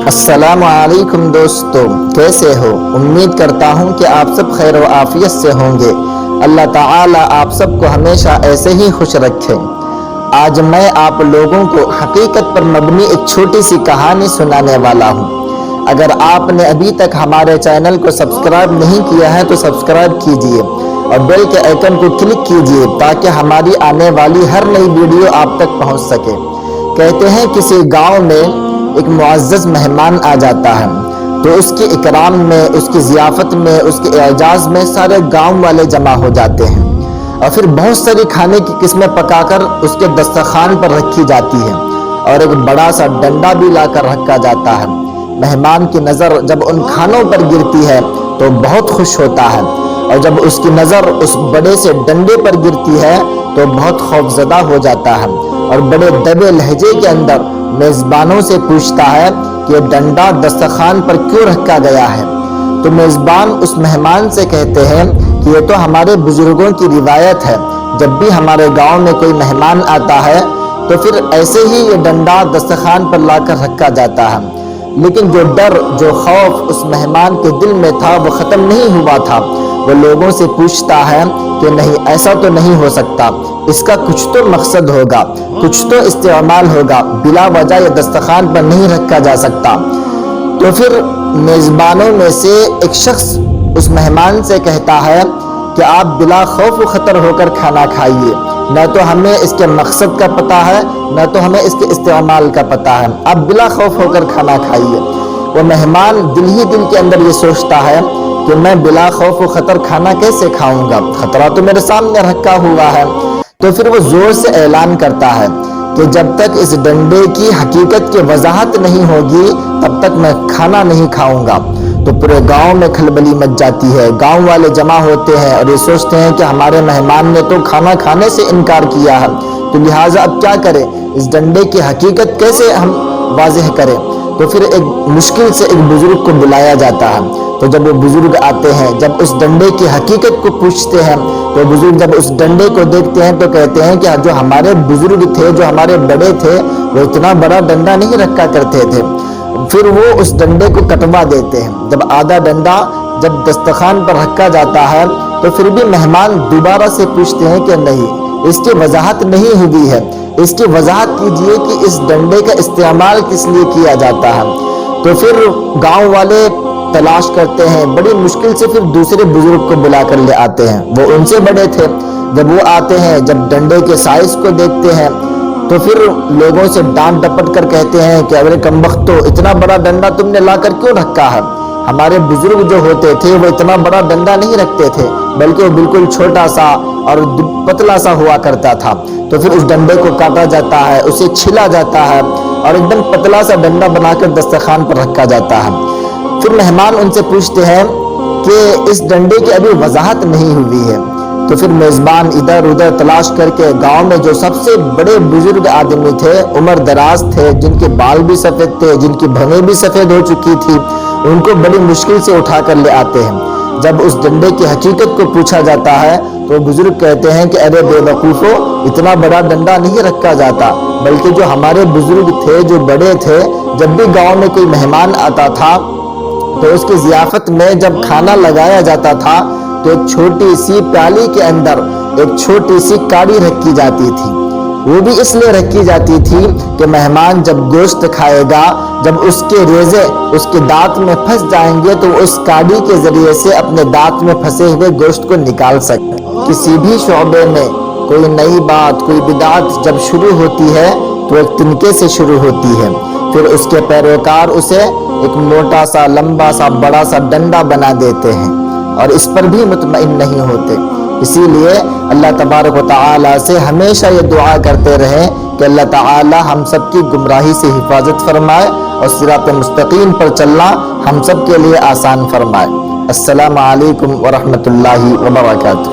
السلام علیکم دوستو، کیسے ہو؟ امید کرتا ہوں کہ آپ سب خیر و عافیت سے ہوں گے۔ اللہ تعالیٰ آپ سب کو ہمیشہ ایسے ہی خوش رکھے۔ آج میں آپ لوگوں کو حقیقت پر مبنی ایک چھوٹی سی کہانی سنانے والا ہوں۔ اگر آپ نے ابھی تک ہمارے چینل کو سبسکرائب نہیں کیا ہے تو سبسکرائب کیجئے اور بیل کے آئیکن کو کلک کیجئے تاکہ ہماری آنے والی ہر نئی ویڈیو آپ تک پہنچ سکے۔ کہتے ہیں کسی گاؤں میں ایک معزز مہمان آ جاتا ہے تو اس کے اکرام میں، اس کی ضیافت میں، اس کے اعزاز میں سارے گاؤں والے جمع ہو جاتے ہیں اور پھر بہت ساری کھانے کی قسمیں پکا کر اس کے دسترخوان پر رکھی جاتی ہیں اور ایک بڑا سا ڈنڈا بھی لا کر رکھا جاتا ہے۔ مہمان کی نظر جب ان کھانوں پر گرتی ہے تو بہت خوش ہوتا ہے، اور جب اس کی نظر اس بڑے سے ڈنڈے پر گرتی ہے تو بہت خوفزدہ ہو جاتا ہے اور بڑے دبے لہجے کے اندر میزبانوں سے پوچھتا ہے کہ یہ ڈنڈا دسترخوان پر کیوں رکھا گیا ہے؟ تو میزبان اس مہمان سے کہتے ہیں کہ یہ تو ہمارے بزرگوں کی روایت ہے، جب بھی ہمارے گاؤں میں کوئی مہمان آتا ہے تو پھر ایسے ہی یہ ڈنڈا دسترخوان پر لا کر رکھا جاتا ہے۔ لیکن جو ڈر، جو خوف اس مہمان کے دل میں تھا وہ ختم نہیں ہوا تھا۔ وہ لوگوں سے پوچھتا ہے کہ نہیں، ایسا تو نہیں ہو سکتا، اس کا کچھ تو مقصد ہوگا، کچھ تو استعمال ہوگا، بلا وجہ یہ دسترخوان پر نہیں رکھا جا سکتا۔ تو پھر میزبانوں میں سے ایک شخص اس مہمان سے کہتا ہے کہ آپ بلا خوف و خطر ہو کر کھانا کھائیے، نہ تو ہمیں اس کے مقصد کا پتہ ہے نہ تو ہمیں اس کے استعمال کا پتہ ہے، آپ بلا خوف ہو کر کھانا کھائیے۔ وہ مہمان دل ہی دل کے اندر یہ سوچتا ہے کہ میں بلا خوف و خطر کھانا کیسے کھاؤں گا، خطرہ تو میرے سامنے رکھا ہوا ہے۔ تو پھر وہ زور سے اعلان کرتا ہے کہ جب تک اس ڈنڈے کی حقیقت کی وضاحت نہیں ہوگی تب تک میں کھانا نہیں کھاؤں گا۔ تو پورے گاؤں میں کھلبلی مچ جاتی ہے، گاؤں والے جمع ہوتے ہیں اور یہ سوچتے ہیں کہ ہمارے مہمان نے تو کھانا کھانے سے انکار کیا ہے، تو لہٰذا اب کیا کریں، اس ڈنڈے کی حقیقت کیسے ہم واضح کریں؟ تو پھر ایک مشکل سے ایک بزرگ کو بلایا جاتا ہے۔ تو جب وہ بزرگ آتے ہیں، جب اس ڈنڈے کی حقیقت کو پوچھتے ہیں تو بزرگ جب اس ڈنڈے کو دیکھتے ہیں تو کہتے ہیں کہ جو ہمارے بزرگ تھے، جو ہمارے بڑے تھے، وہ اتنا بڑا ڈنڈا نہیں رکھا کرتے تھے۔ پھر وہ اس ڈنڈے کو کٹوا دیتے ہیں۔ جب آدھا ڈنڈا جب دسترخوان پر رکھا جاتا ہے تو پھر بھی مہمان دوبارہ سے پوچھتے ہیں کہ نہیں، اس کی وضاحت نہیں ہوئی ہے، اس کی وضاحت کیجئے کہ اس ڈنڈے کا استعمال کس لیے کیا جاتا ہے۔ تو پھر گاؤں والے تلاش کرتے ہیں، بڑی مشکل سے پھر دوسرے بزرگ کو بلا کر لے آتے ہیں، وہ ان سے بڑے تھے۔ جب وہ آتے ہیں، جب ڈنڈے کے سائز کو دیکھتے ہیں تو پھر لوگوں سے ڈانٹ ڈپٹ کر کہتے ہیں کہ ارے کمبختو، اتنا بڑا ڈنڈا تم نے لا کر کیوں رکھا ہے؟ ہمارے بزرگ جو ہوتے تھے وہ اتنا بڑا ڈنڈا نہیں رکھتے تھے، بلکہ وہ بالکل چھوٹا سا اور پتلا سا ہوا کرتا تھا۔ تو پھر اس ڈنڈے کو کاٹا جاتا ہے، اسے چھلا جاتا ہے اور ایک دم پتلا سا ڈنڈا بنا کر دسترخوان پر رکھا جاتا ہے۔ پھر مہمان ان سے پوچھتے ہیں کہ اس ڈنڈے کی ابھی وضاحت نہیں ہوئی ہے۔ تو پھر میزبان ادھر ادھر تلاش کر کے گاؤں میں جو سب سے بڑے بزرگ آدمی تھے، عمر دراز تھے، جن کے بال بھی سفید تھے، جن کی بھویں بھی سفید ہو چکی تھی، ان کو بڑی مشکل سے اٹھا کر لے آتے ہیں۔ جب اس ڈنڈے کی حقیقت کو پوچھا جاتا ہے تو بزرگ کہتے ہیں کہ ارے بے وقوفو، اتنا بڑا ڈنڈا نہیں رکھا جاتا، بلکہ جو ہمارے بزرگ تھے، جو بڑے تھے، جب بھی گاؤں میں کوئی مہمان آتا تھا تو اس کی ضیافت میں جب کھانا لگایا جاتا تھا تو ایک چھوٹی سی پیالی کے اندر ایک چھوٹی سی کاڑی رکھی جاتی تھی۔ وہ بھی اس لیے رکھی جاتی تھی کہ مہمان جب گوشت کھائے گا، جب اس کے ریزے اس کے دانت میں پھنس جائیں گے تو اس کاڑی کے ذریعے سے اپنے دانت میں پھنسے ہوئے گوشت کو نکال سکے۔ کسی بھی شعبے میں کوئی نئی بات، کوئی بدعت جب شروع ہوتی ہے تو ایک تنکے سے شروع ہوتی ہے، پھر اس کے پیروکار اسے ایک موٹا سا، لمبا سا، بڑا سا ڈنڈا بنا دیتے ہیں اور اس پر بھی مطمئن نہیں ہوتے۔ اسی لیے اللہ تبارک و تعالی سے ہمیشہ یہ دعا کرتے رہیں کہ اللہ تعالی ہم سب کی گمراہی سے حفاظت فرمائے اور صراط مستقیم پر چلنا ہم سب کے لیے آسان فرمائے۔ السلام علیکم ورحمۃ اللہ وبرکاتہ۔